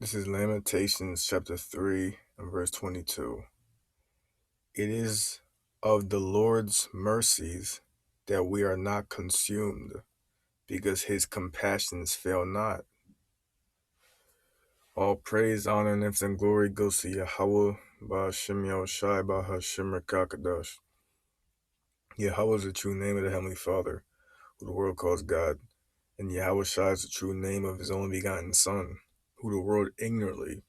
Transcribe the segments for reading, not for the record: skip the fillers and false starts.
This is Lamentations chapter 3 and verse 22. It is of the Lord's mercies that we are not consumed, because his compassions fail not. All praise, honor, and infinite glory goes to Yahweh, Ba'ashem Yahushai, Ba'ashem Rekakadash. Yahweh is the true name of the Heavenly Father, who the world calls God, and Yahushai is the true name of his only begotten Son, who the world ignorantly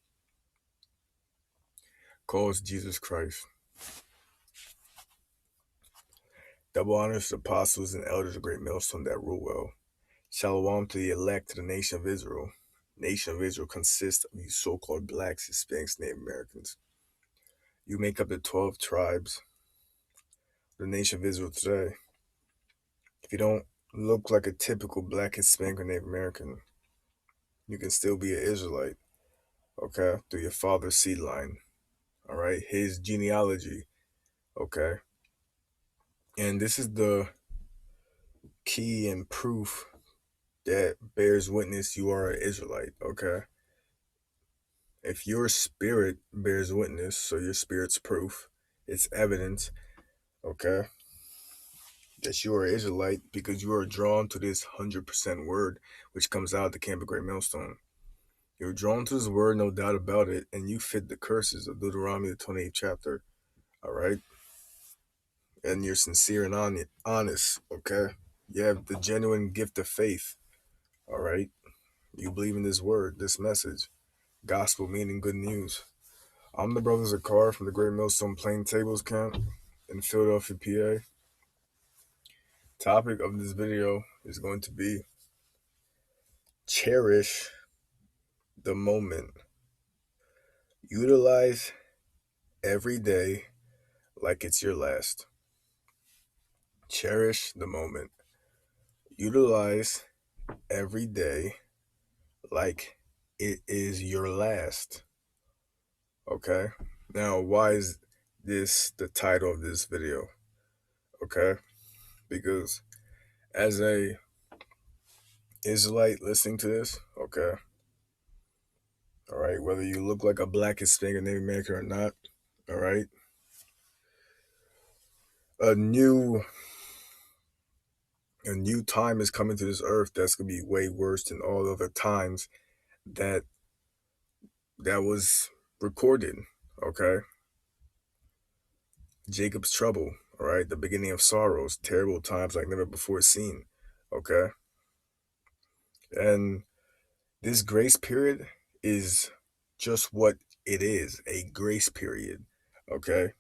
calls Jesus Christ. Double honors to the apostles and elders of great millstone that rule well. Shalom to the elect of the nation of Israel. Nation of Israel consists of you so-called blacks, Hispanics, Native Americans. You make up the 12 tribes of the nation of Israel today. If you don't look like a typical black, Hispanic, or Native American, you can still be an Israelite, okay, through your father's seed line, all right, his genealogy, okay. And this is the key and proof that bears witness you are an Israelite, okay? If your spirit bears witness, so your spirit's proof, it's evidence, okay, that you are an Israelite because you are drawn to this 100% word which comes out of the camp of Great Millstone. You're drawn to this word, no doubt about it, and you fit the curses of Deuteronomy, the 28th chapter, all right? And you're sincere and honest, okay? You have the genuine gift of faith, all right? You believe in this word, this message. Gospel meaning good news. I'm the brother Zakar from the Great Millstone Plain Tables Camp in Philadelphia, PA. Topic of this video is going to be cherish the moment. Utilize every day like it's your last. Cherish the moment. Utilize every day like it is your last. Okay? Now, why is this the title of this video? Okay? Because as a Israelite listening to this, okay, all right, whether you look like a black, Hispanic, or Native American or not, all right, a new time is coming to this earth that's gonna be way worse than all other times that was recorded. Okay, Jacob's trouble, all right, the beginning of sorrows, terrible times like never before seen. Okay, and this grace period is just what it is, a grace period. Okay,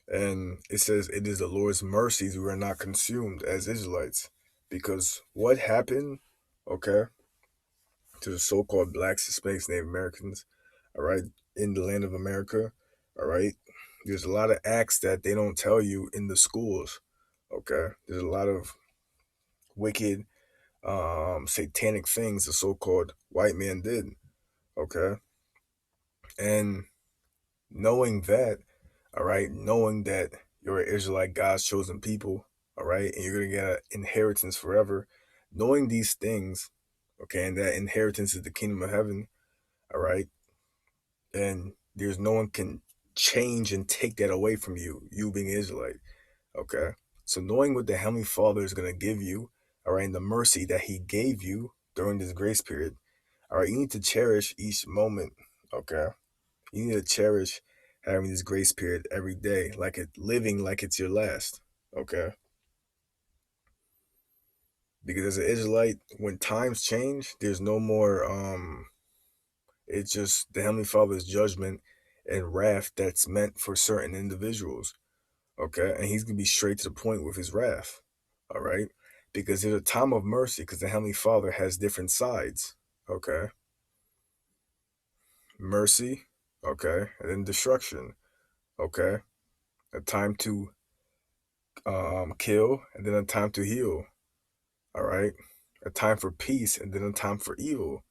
and it says it is the Lord's mercies we are not consumed as Israelites, because what happened, okay, to the so-called blacks, Hispanics, Native Americans, all right, in the land of America, all right, there's a lot of acts that they don't tell you in the schools. Okay, there's a lot of wicked, satanic things the so-called white man did. Okay, and knowing that, all right, knowing that you're an Israelite, God's chosen people, all right, and you're gonna get an inheritance forever, knowing these things, okay, and that inheritance is the kingdom of heaven, all right, and there's no one can change and take that away from you, you being Israelite, okay. So knowing what the Heavenly Father is gonna give you, all right, and the mercy that He gave you during this grace period, all right, you need to cherish each moment, okay. You need to cherish having this grace period every day, like living like it's your last, okay? Because as an Israelite, when times change, there's no more. It's just the Heavenly Father's judgment and wrath that's meant for certain individuals, okay? And He's gonna be straight to the point with His wrath, all right? Because there's a time of mercy, because the Heavenly Father has different sides, okay? Mercy, okay, and then destruction, okay? A time to kill, and then a time to heal. All right, a time for peace, and then a time for evil.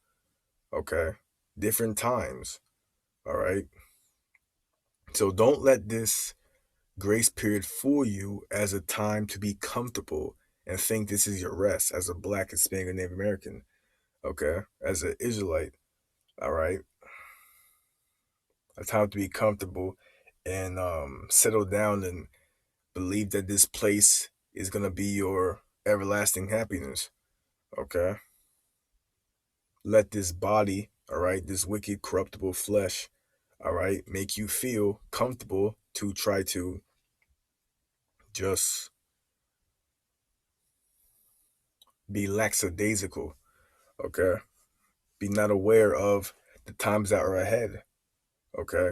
Okay, different times. All right. So don't let this grace period fool you as a time to be comfortable and think this is your rest as a black, Hispanic, or Native American. Okay, as an Israelite. All right. A time to be comfortable and settle down and believe that this place is going to be your everlasting happiness. Okay. Let this body, all right, this wicked, corruptible flesh, all right, make you feel comfortable to try to just be lackadaisical. Okay. Be not aware of the times that are ahead. Okay.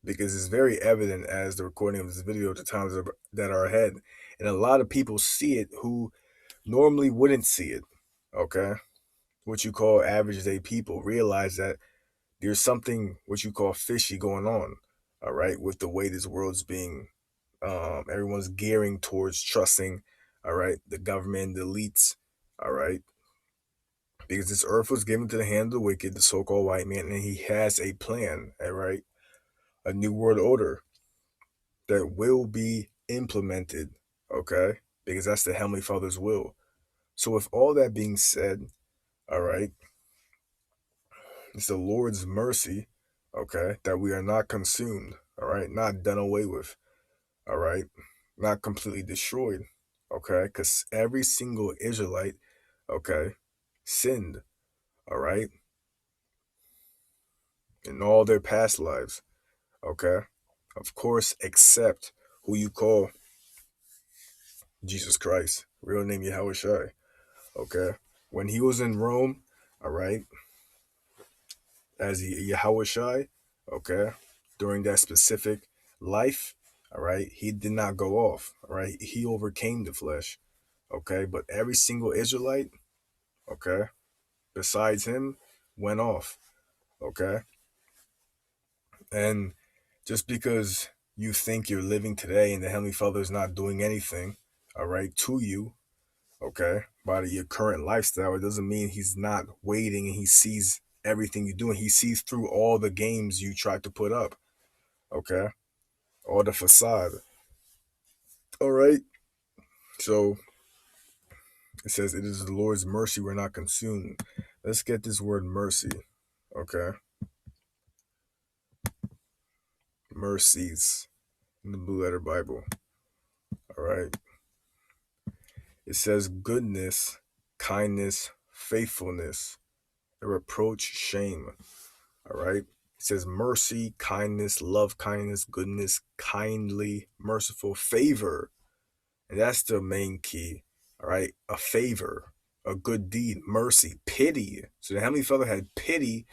Because it's very evident as the recording of this video, the times that are ahead. And a lot of people see it who normally wouldn't see it. Okay. What you call average day people realize that there's something what you call fishy going on. All right. With the way this world's being, everyone's gearing towards trusting, all right, the government, the elites, all right. Because this earth was given to the hand of the wicked, the so called white man, and he has a plan, all right, a new world order that will be implemented, okay? Because that's the Heavenly Father's will. So, with all that being said, all right, it's the Lord's mercy, okay, that we are not consumed, all right, not done away with, all right, not completely destroyed, okay, because every single Israelite, okay, sinned, all right, in all their past lives, okay, of course, except who you call Jesus Christ, real name Yahweh Shai. Okay. When he was in Rome, all right, as Yahweh Shai, okay, during that specific life, all right, he did not go off. All right. He overcame the flesh. Okay. But every single Israelite, okay, besides him, went off. Okay. And just because you think you're living today and the Heavenly Father is not doing anything, all right, to you, okay, by your current lifestyle, it doesn't mean he's not waiting and he sees everything you do and he sees through all the games you try to put up, okay, all the facade. All right. So it says, it is the Lord's mercy we're not consumed. Let's get this word mercy, okay? Mercies in the Blue Letter Bible, all right? It says goodness, kindness, faithfulness, a reproach, shame. All right. It says mercy, kindness, love, kindness, goodness, kindly, merciful, favor. And that's the main key. All right. A favor, a good deed, mercy, pity. So the Heavenly Father had pity,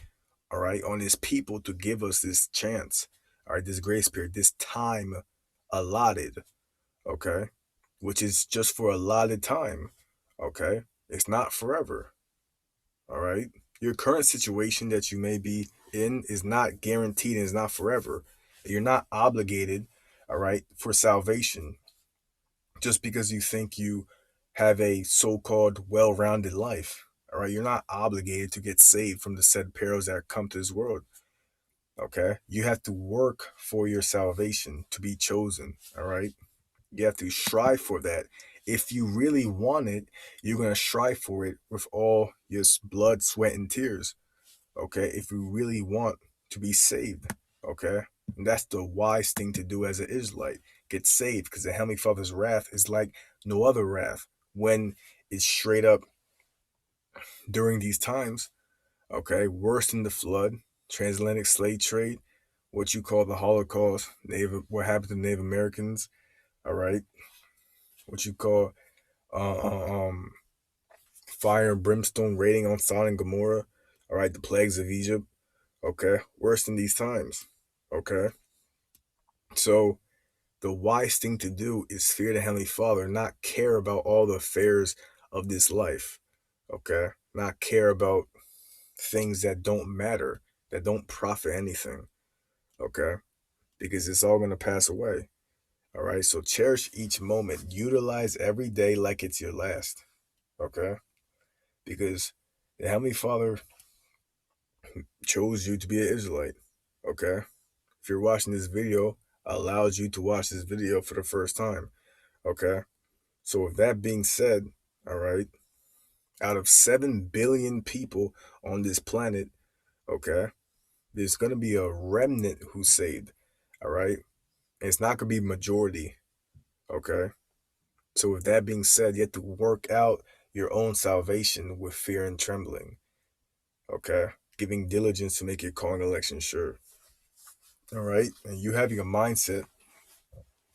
all right, on his people to give us this chance, all right, this grace period, this time allotted, okay, which is just for allotted time, okay? It's not forever. All right. Your current situation that you may be in is not guaranteed and is not forever. You're not obligated, all right, for salvation just because you think you have a so called well rounded life. All right. You're not obligated to get saved from the said perils that come to this world. Okay. You have to work for your salvation to be chosen. All right. You have to strive for that. If you really want it, you're going to strive for it with all your blood, sweat, and tears. Okay. If you really want to be saved. Okay. And that's the wise thing to do as an Israelite. Get saved because the Heavenly Father's wrath is like no other wrath when it's straight up during these times. Okay. Worse than the flood, transatlantic slave trade, what you call the Holocaust, what happened to Native Americans. All right. What you call uh, uh, um, fire and brimstone raining on Sodom and Gomorrah. All right, the plagues of Egypt. Okay, worse than these times. Okay, so the wise thing to do is fear the Heavenly Father, not care about all the affairs of this life. Okay, not care about things that don't matter, that don't profit anything. Okay, because it's all going to pass away. All right, so cherish each moment, utilize every day like it's your last. Okay, because the Heavenly Father chose you to be an Israelite. Okay. If you're watching this video, allows you to watch this video for the first time. Okay. So with that being said, all right, out of 7 billion people on this planet, Okay, there's gonna be a remnant who's saved. All right, and it's not gonna be majority. Okay, so with that being said, you have to work out your own salvation with fear and trembling. Okay, giving diligence to make your calling election sure. All right, and you having a mindset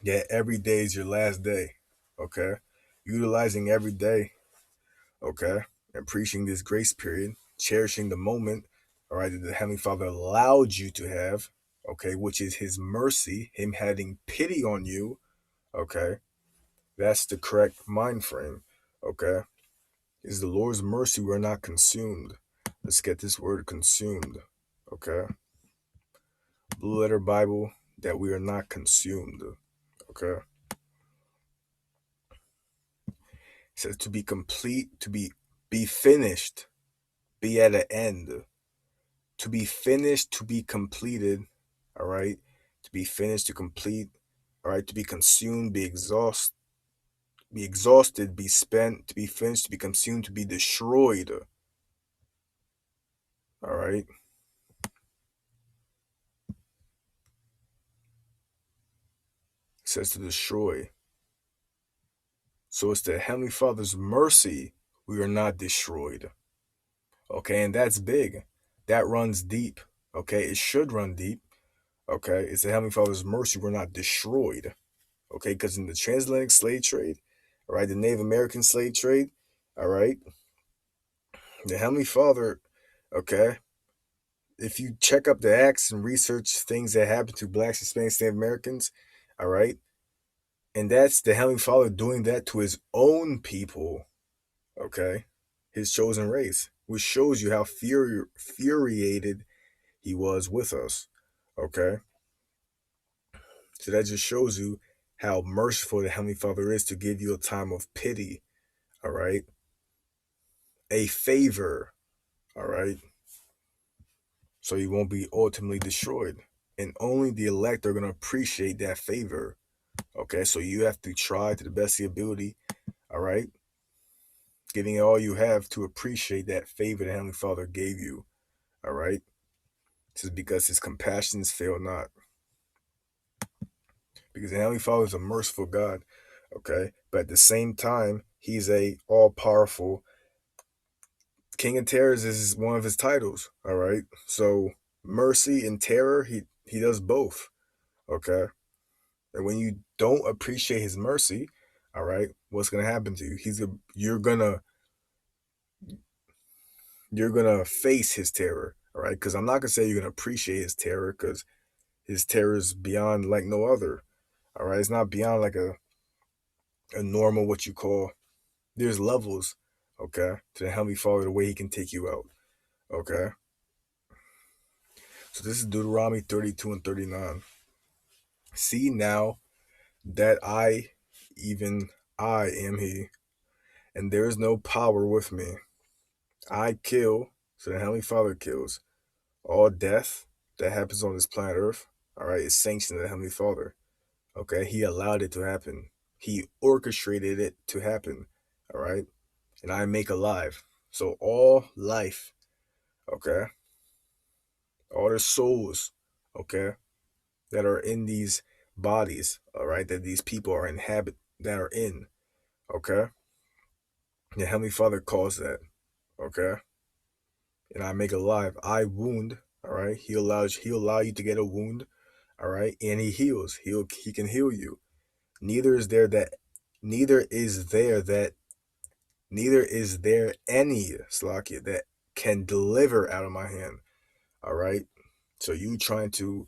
that every day is your last day. Okay, utilizing every day. Okay, and preaching this grace period, cherishing the moment. All right, that the Heavenly Father allowed you to have. Okay, which is His mercy, Him having pity on you. Okay, that's the correct mind frame. Okay, is the Lord's mercy we're not consumed. Let's get this word consumed. Okay, blue letter Bible, that we are not consumed. Okay, it says to be complete, to be finished, be at an end, to be finished, to be completed. All right, to be finished, to complete. All right, to be consumed, be exhausted, be spent, to be finished, to be consumed, to be destroyed. All right, it says to destroy. So it's the Heavenly Father's mercy we are not destroyed. Okay, and that's big. That runs deep. Okay, it should run deep. Okay, it's the Heavenly Father's mercy we're not destroyed. Okay, because in the transatlantic slave trade, all right, the Native American slave trade, all right, the Heavenly Father, okay, if you check up the acts and research things that happened to blacks, Hispanics, Native Americans, all right, and that's the Heavenly Father doing that to His own people, okay, His chosen race, which shows you how furiated He was with us, okay. So that just shows you how merciful the Heavenly Father is to give you a time of pity, all right, a favor, all right, so you won't be ultimately destroyed. And only the elect are going to appreciate that favor, okay? So you have to try to the best of your ability, all right, giving it all you have to appreciate that favor the Heavenly Father gave you, all right? This is because His compassions fail not, because the Heavenly Father is a merciful God, okay? But at the same time, He's a all-powerful King of Terrors is one of His titles, all right? So mercy and terror, he does both, okay? And when you don't appreciate His mercy, all right, what's gonna happen to you? You're gonna face His terror, all right? Because I'm not gonna say you're gonna appreciate His terror, because His terror is beyond like no other, all right? It's not beyond like a normal what you call. There's levels, okay, to the Heavenly Father, the way He can take you out, okay. So this is Deuteronomy 32 and 39. See now that even I am He, and there is no power with me. I kill, so the Heavenly Father kills. All death that happens on this planet Earth, all right, is sanctioned by the Heavenly Father. Okay, He allowed it to happen. He orchestrated it to happen. All right, and I make alive. So all life, okay, all the souls, okay, that are in these bodies, all right, that these people are that are in, okay, the Heavenly Father calls that, okay, and I make alive. I wound, all right. He'll allow you to get a wound, all right, and He heals. He can heal you. Neither is there that, neither is there that, neither is there any Slakia that can deliver out of my hand, all right. So you trying to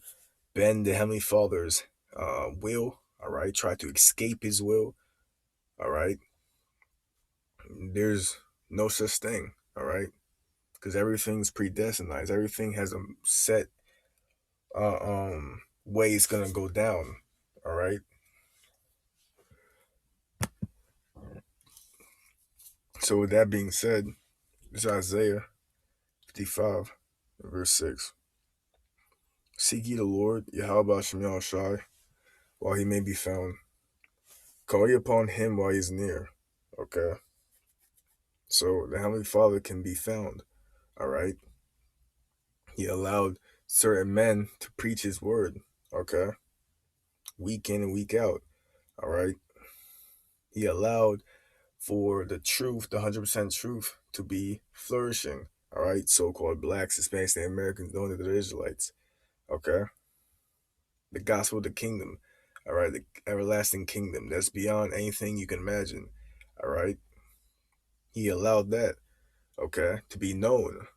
bend the Heavenly Father's will, all right, try to escape His will, all right. There's no such thing, all right, because everything's predestined. Everything has a set way it's gonna go down. All right. So with that being said, it's Isaiah 55, verse 6. Seek ye the Lord, Yahweh Shem Yahushai, while He may be found. Call ye upon Him while He is near. Okay. So the Heavenly Father can be found. All right. He allowed certain men to preach his word, okay, week in and week out, all right. He allowed for the truth, the 100% truth, to be flourishing, all right. So-called blacks, Hispanics, and Americans, known as the Israelites, okay. The gospel of the kingdom, all right, the everlasting kingdom that's beyond anything you can imagine, all right. He allowed that, okay, to be known.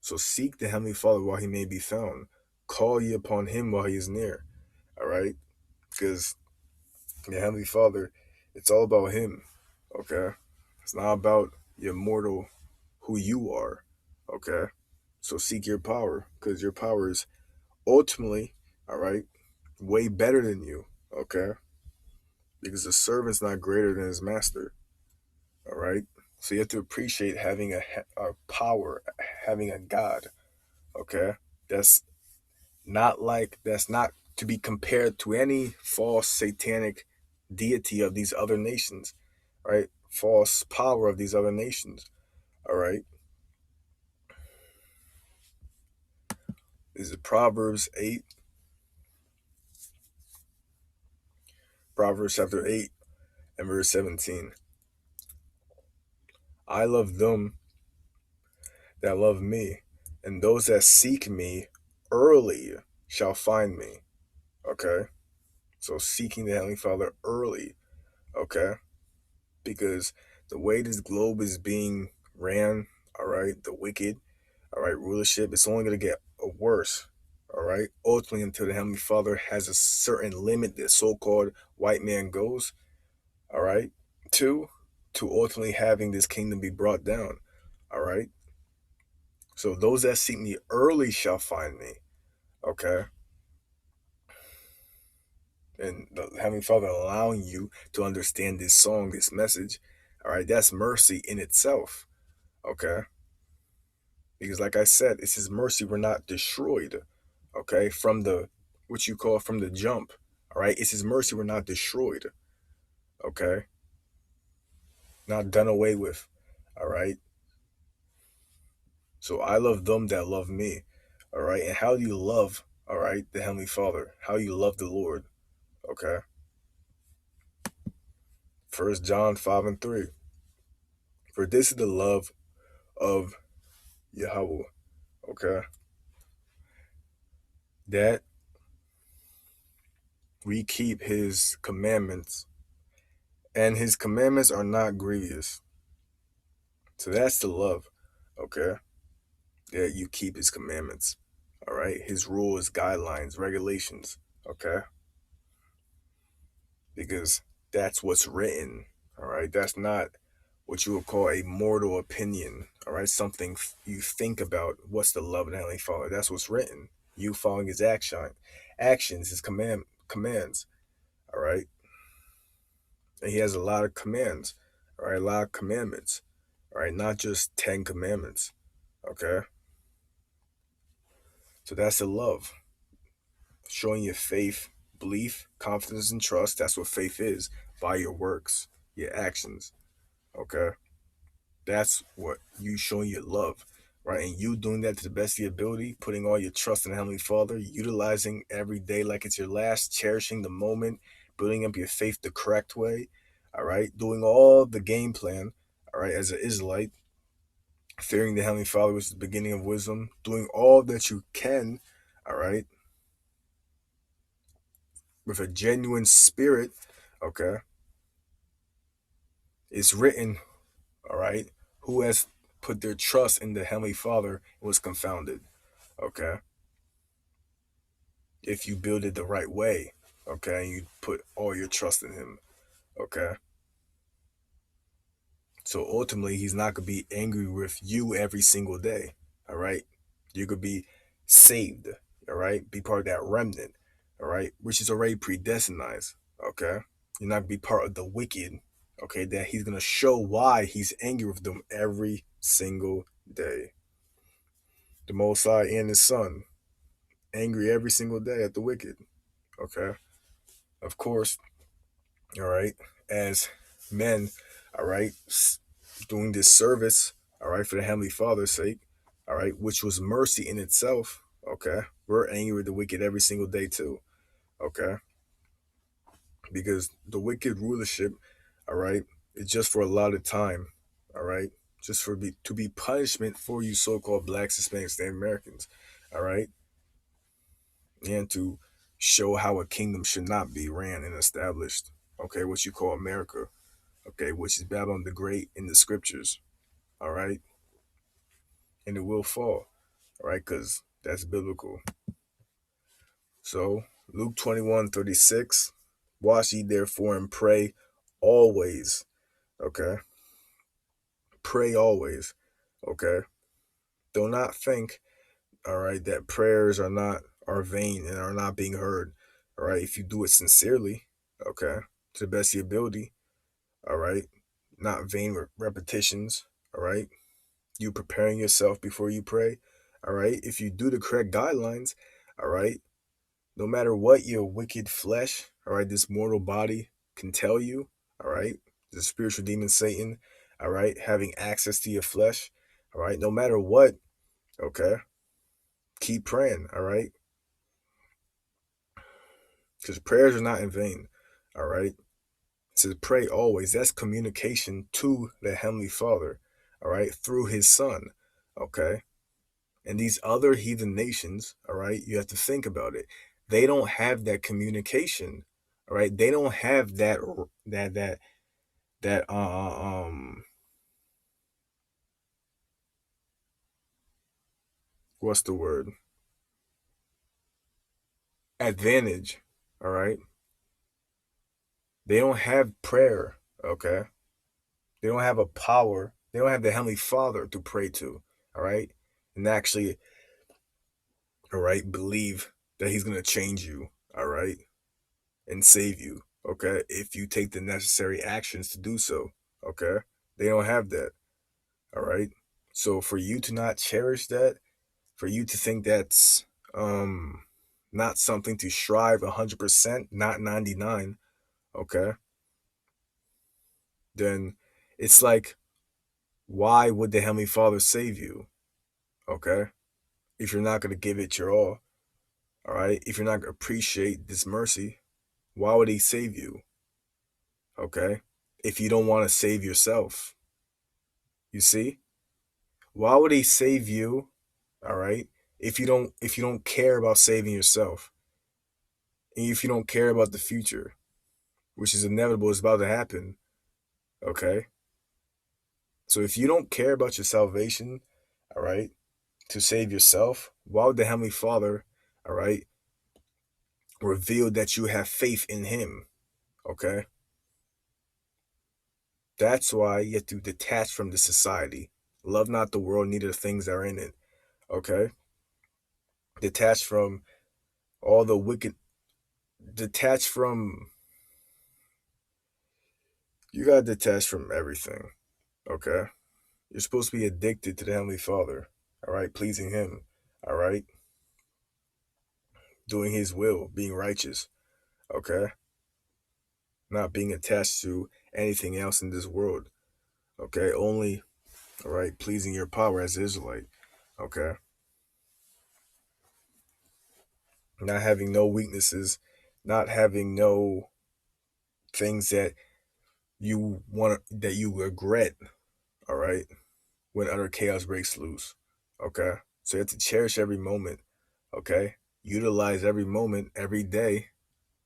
So seek the Heavenly Father while he may be found. Call ye upon him while he is near. All right? Because the Heavenly Father, it's all about him. Okay? It's not about your mortal who you are. Okay? So seek your power. Because your power is ultimately, all right, way better than you. Okay? Because the servant's not greater than his master. All right? So you have to appreciate having a power, having a God. Okay? That's that's not to be compared to any false satanic deity of these other nations, right? False power of these other nations. All right. This is Proverbs 8, Proverbs chapter 8 and verse 17. I love them that love me, and those that seek me early shall find me. Okay. So seeking the Heavenly Father early. Okay. Because the way this globe is being ran, all right, the wicked, all right, rulership, it's only going to get worse, all right, ultimately until the Heavenly Father has a certain limit that so-called white man goes, all right, to, to ultimately having this kingdom be brought down, all right. So those that seek me early shall find me, okay. And the Heavenly Father allowing you to understand this song, this message, all right, that's mercy in itself, okay. Because like I said, it's his mercy we're not destroyed, okay, from the what you call from the jump. All right. It's his mercy we're not destroyed. Okay. Not done away with. All right. So I love them that love me. All right. And how do you love, all right, the Heavenly Father? How you love the Lord? Okay. First John 5 and 3. For this is the love of Yahweh. Okay. That we keep his commandments, and his commandments are not grievous. So that's the love, okay? That you keep his commandments, all right? His rules, guidelines, regulations, okay? Because that's what's written, all right? That's not what you would call a mortal opinion, all right? Something you think about. What's the love of the Heavenly Father? That's what's written. You following his actions, his commands, all right? And he has a lot of commands, all right? A lot of commandments, all right? Not just 10 commandments, okay? So that's the love. Showing your faith, belief, confidence, and trust. That's what faith is, by your works, your actions. Okay? That's what you showing your love, right? And you doing that to the best of your ability, putting all your trust in the Heavenly Father, utilizing every day like it's your last, cherishing the moment, building up your faith the correct way, all right? Doing all the game plan, all right, as an Israelite, fearing the Heavenly Father, which is the beginning of wisdom, doing all that you can, all right, with a genuine spirit, okay, it's written, all right, who has put their trust in the Heavenly Father was confounded, okay, if you build it the right way, okay, and you put all your trust in Him, okay. So ultimately, He's not going to be angry with you every single day, all right. You could be saved, all right, be part of that remnant, all right, which is already predestined, okay. You're not gonna be part of the wicked, okay, that he's gonna show why he's angry with them every single day. The Most High and his son, angry every single day at the wicked, okay? Of course, all right, as men, all right, doing this service, all right, for the Heavenly Father's sake, all right, which was mercy in itself. Okay, we're angry with the wicked every single day too. Okay, because the wicked rulership, all right, is just for a lot of time. All right, just for to be punishment for you so-called blacks, Hispanics, and Americans. All right, and to show how a kingdom should not be ran and established. Okay, what you call America. Okay, which is Babylon the Great in the scriptures. All right, and it will fall. All right, because that's biblical. So Luke 21:36, watch ye therefore and pray always. Okay. Pray always. Okay. Do not think, all right, that prayers are vain and are not being heard. All right. If you do it sincerely, okay, to the best of your ability, all right, not vain repetitions, all right. You preparing yourself before you pray. All right. If you do the correct guidelines, all right, no matter what your wicked flesh, all right, this mortal body can tell you, all right, the spiritual demon Satan, all right, having access to your flesh, all right, no matter what, okay, keep praying, all right, because prayers are not in vain, all right. It says pray always. That's communication to the Heavenly Father, all right, through His Son, okay. And these other heathen nations, all right, you have to think about it. They don't have that communication, all right. They don't have that what's the word? Advantage, all right. They don't have prayer, okay. They don't have a power. They don't have the Heavenly Father to pray to, all right, and actually, all right, believe that He's gonna change you, all right, and save you, okay, if you take the necessary actions to do so, okay. They don't have that. All right. So for you to not cherish that, for you to think that's not something to strive 100%, not 99, okay? Then it's like, why would the Heavenly Father save you? Okay? If you're not going to give it your all right? If you're not going to appreciate this mercy, why would He save you? Okay? If you don't want to save yourself, you see? Why would He save you? All right? If you don't care about saving yourself, and if you don't care about the future, which is inevitable, is about to happen, okay? So if you don't care about your salvation, all right, to save yourself, why would the Heavenly Father, all right, reveal that you have faith in Him, okay? That's why you have to detach from the society. Love not the world, neither the things that are in it, okay? Detach from all the wicked, detach from, you gotta detach from everything, okay? You're supposed to be addicted to the Heavenly Father, all right, pleasing Him, all right, doing His will, being righteous, okay, not being attached to anything else in this world, okay, only, all right, pleasing your power as Israelite, okay, not having no weaknesses, not having no things that you want, that you regret, all right, when utter chaos breaks loose, okay, so you have to cherish every moment, okay, utilize every moment, every day,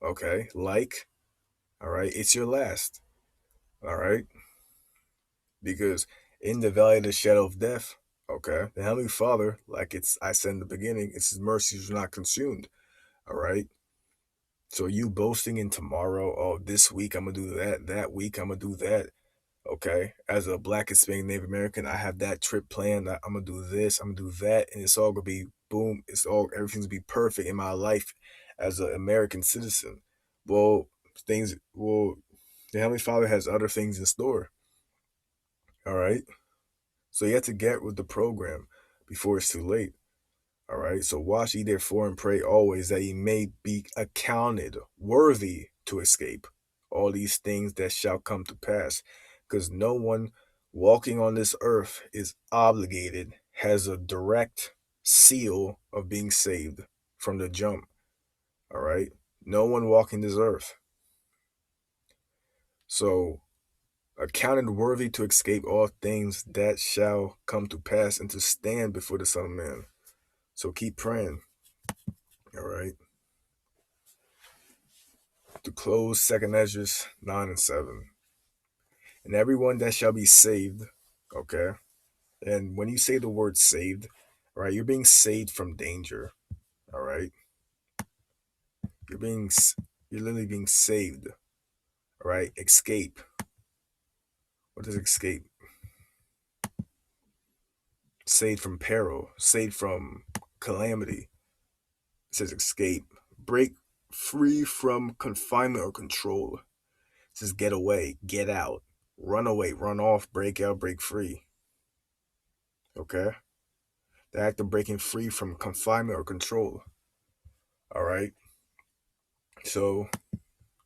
okay, like, all right, it's your last, all right, because in the valley of the shadow of death, okay, the Heavenly Father, like I said in the beginning, it's His mercies are not consumed, all right. So you boasting in tomorrow, oh, this week I'm gonna do that, that week I'm gonna do that, okay. As a Black Hispanic Native American, I have that trip planned. I'm gonna do this, I'm gonna do that, and it's all gonna be boom. It's all everything's gonna be perfect in my life as an American citizen. Well, well, the Heavenly Father has other things in store. All right. So you have to get with the program before it's too late. All right. So watch ye therefore and pray always that ye may be accounted worthy to escape all these things that shall come to pass. Because no one walking on this earth is obligated, has a direct seal of being saved from the jump. All right. No one walking this earth. So, accounted worthy to escape all things that shall come to pass and to stand before the Son of Man. So keep praying. All right. To close, Second Ezra 9 and 7. And everyone that shall be saved, okay. And when you say the word saved, all right, you're being saved from danger. All right. You're being, you're literally being saved. All right. Escape. What does escape? Saved from peril. Saved from calamity. It says escape. Break free from confinement or control. It says get away, get out, run away, run off, break out, break free. Okay? The act of breaking free from confinement or control. All right? So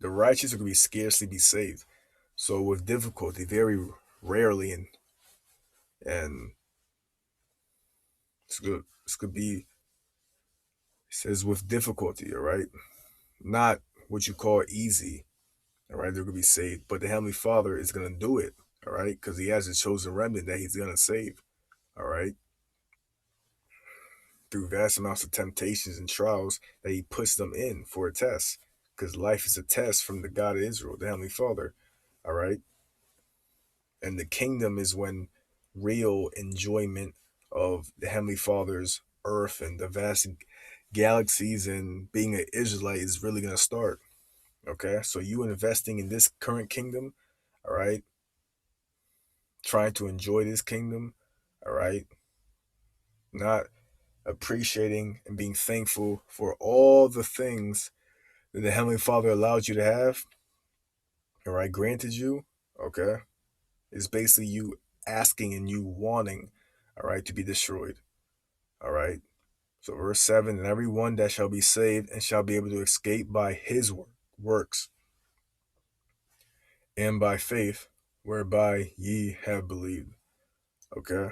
the righteous will be scarcely be saved. So with difficulty, very rarely, and it's good. This could be, it says with difficulty, all right? Not what you call easy, all right? They're gonna be saved. But the Heavenly Father is gonna do it, all right? Because he has a chosen remnant that he's gonna save. All right. Through vast amounts of temptations and trials that he puts them in for a test. Because life is a test from the God of Israel, the Heavenly Father. All right. And the kingdom is when real enjoyment of the Heavenly Father's earth and the vast galaxies and being an Israelite is really going to start. Okay. So you investing in this current kingdom, all right, trying to enjoy this kingdom, all right, not appreciating and being thankful for all the things that the Heavenly Father allowed you to have, all right, granted you, okay, is basically you asking and you wanting, all right, to be destroyed, all right. So, verse 7, and every one that shall be saved and shall be able to escape by his works and by faith whereby ye have believed, okay.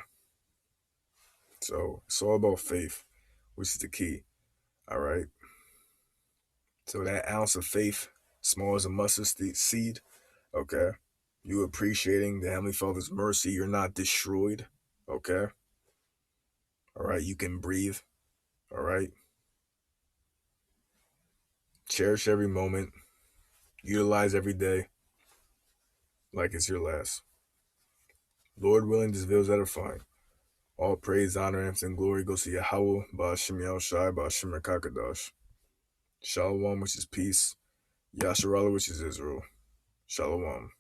So, it's all about faith, which is the key, all right. So, that ounce of faith, small as a mustard seed, okay. You appreciating the Heavenly Father's mercy. You're not destroyed. Okay. All right. You can breathe. All right. Cherish every moment. Utilize every day like it's your last. Lord willing, this video is edifying. All praise, honor, and glory goes to Yahweh, Ba'ashem Yahushai, Ba'ashem Rekakadash. Shalom, which is peace. Yasharallah, which is Israel. Shalom.